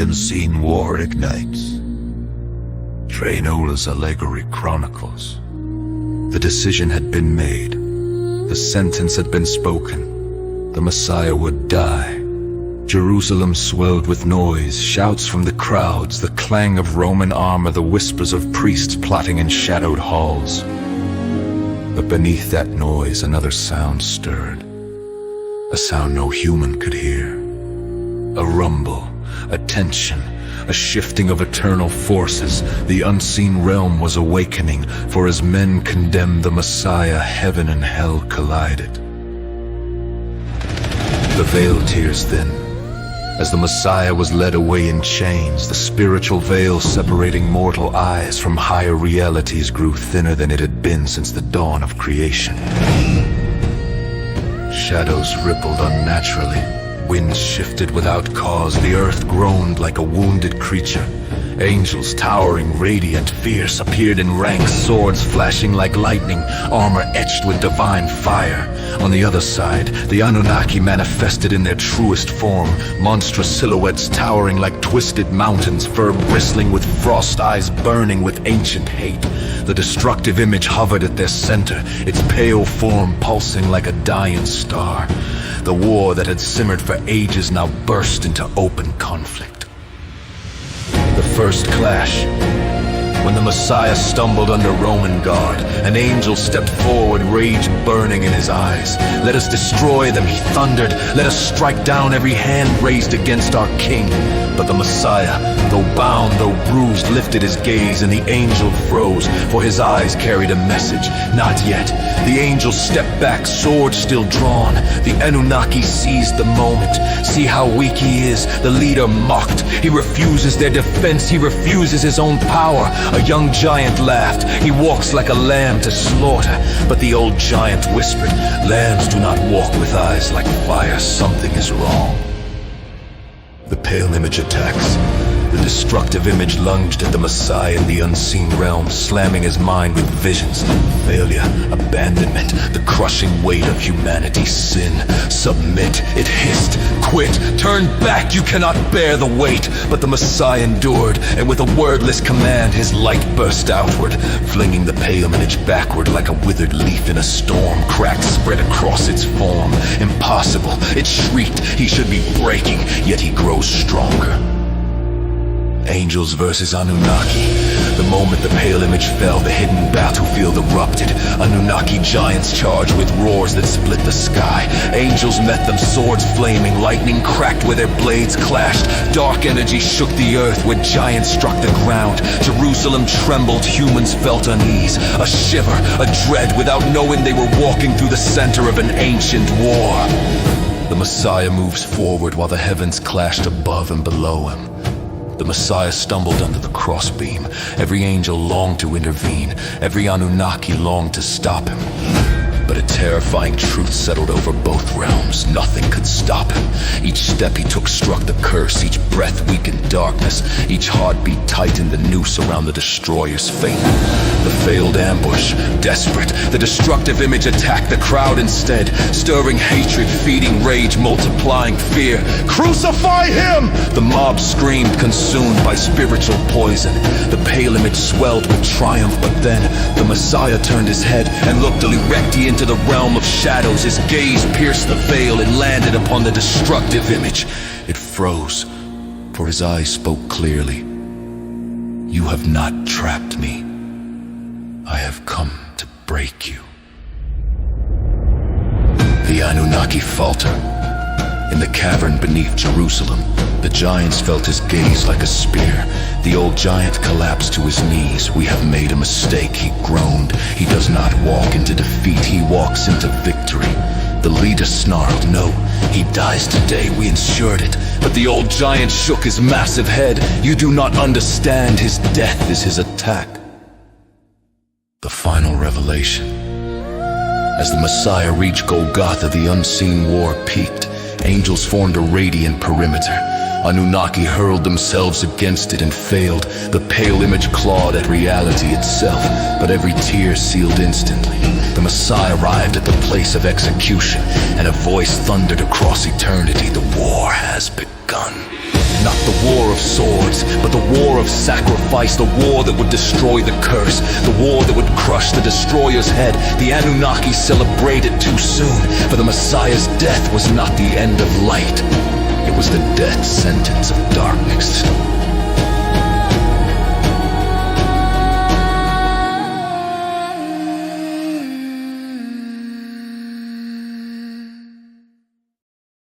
unseen war ignites. Trey KNOWLES'S Allegory Chronicles. The decision had been made. The sentence had been spoken. The Messiah would die. Jerusalem swelled with noise, shouts from the crowds, the clang of Roman armor, the whispers of priests plotting in shadowed halls. But beneath that noise, another sound stirred. A sound no human could hear. A rumble, a tension, a shifting of eternal forces. The unseen realm was awakening, for as men condemned the Messiah, heaven and hell collided. The veil tears thin. As the Messiah was led away in chains, the spiritual veil separating mortal eyes from higher realities grew thinner than it had been since the dawn of creation. Shadows rippled unnaturally. Winds shifted without cause. The earth groaned like a wounded creature. Angels, towering, radiant, fierce, appeared in ranks, swords flashing like lightning, armor etched with divine fire. On the other side, the Anunnaki manifested in their truest form, monstrous silhouettes towering like twisted mountains, fur bristling with frost, eyes burning with ancient hate. The destructive image hovered at their center, its pale form pulsing like a dying star. The war that had simmered for ages now burst into open conflict. The first clash. When the Messiah stumbled under Roman guard, an angel stepped forward, rage burning in his eyes. "Let us destroy them," he thundered. "Let us strike down every hand raised against our king." But the Messiah, though bound, though bruised, lifted his gaze, and the angel froze, for his eyes carried a message. Not yet. The angel stepped back, sword still drawn. The Anunnaki seized the moment. See how weak he is, the leader mocked. He refuses their defense, he refuses his own power. A young giant laughed. He walks like a lamb to slaughter. But the old giant whispered, "Lambs do not walk with eyes like fire. Something is wrong." The pale image attacks. The destructive image lunged at the Messiah in the unseen realm, slamming his mind with visions. Failure, abandonment, the crushing weight of humanity's sin. "Submit," it hissed. "Quit, turn back, you cannot bear the weight." But the Messiah endured, and with a wordless command his light burst outward, flinging the pale image backward like a withered leaf in a storm. Cracks spread across its form. Impossible, it shrieked. He should be breaking, yet he grows stronger. Angels versus Anunnaki. The moment the pale image fell, the hidden battlefield erupted. Anunnaki giants charged with roars that split the sky. Angels met them, swords flaming, lightning cracked where their blades clashed. Dark energy shook the earth where giants struck the ground. Jerusalem trembled, humans felt unease. A shiver, a dread, without knowing they were walking through the center of an ancient war. The Messiah moves forward while the heavens clashed above and below him. The Messiah stumbled under the crossbeam. Every angel longed to intervene. Every Anunnaki longed to stop him. But a terrifying truth settled over both realms. Nothing could stop him. Each step he took struck the curse. Each breath weakened darkness. Each heartbeat tightened the noose around the destroyer's fate. The failed ambush, desperate, the destructive image attacked the crowd instead, stirring hatred, feeding rage, multiplying fear. "Crucify him!" The mob screamed, consumed by spiritual poison. The pale image swelled with triumph, but then the Messiah turned his head and looked directly into the realm of shadows. His gaze pierced the veil and landed upon the destructive image. It froze, for his eyes spoke clearly. "You have not trapped me. I have come to break you." The Anunnaki falter. In the cavern beneath Jerusalem, the giants felt his gaze like a spear. The old giant collapsed to his knees. "We have made a mistake," he groaned. "He does not walk into defeat, he walks into victory." The leader snarled, "No, he dies today, we ensured it." But the old giant shook his massive head. "You do not understand, his death is his attack." The final revelation. As the Messiah reached Golgotha, the unseen war peaked. Angels formed a radiant perimeter. Anunnaki hurled themselves against it and failed. The pale image clawed at reality itself, but every tear sealed instantly. The Messiah arrived at the place of execution, and a voice thundered across eternity, "The war has begun." Not the war of swords, but the war of sacrifice, the war that would destroy the curse, the war that would crush the destroyer's head. The Anunnaki celebrated too soon, for the Messiah's death was not the end of light. It was the death sentence of darkness.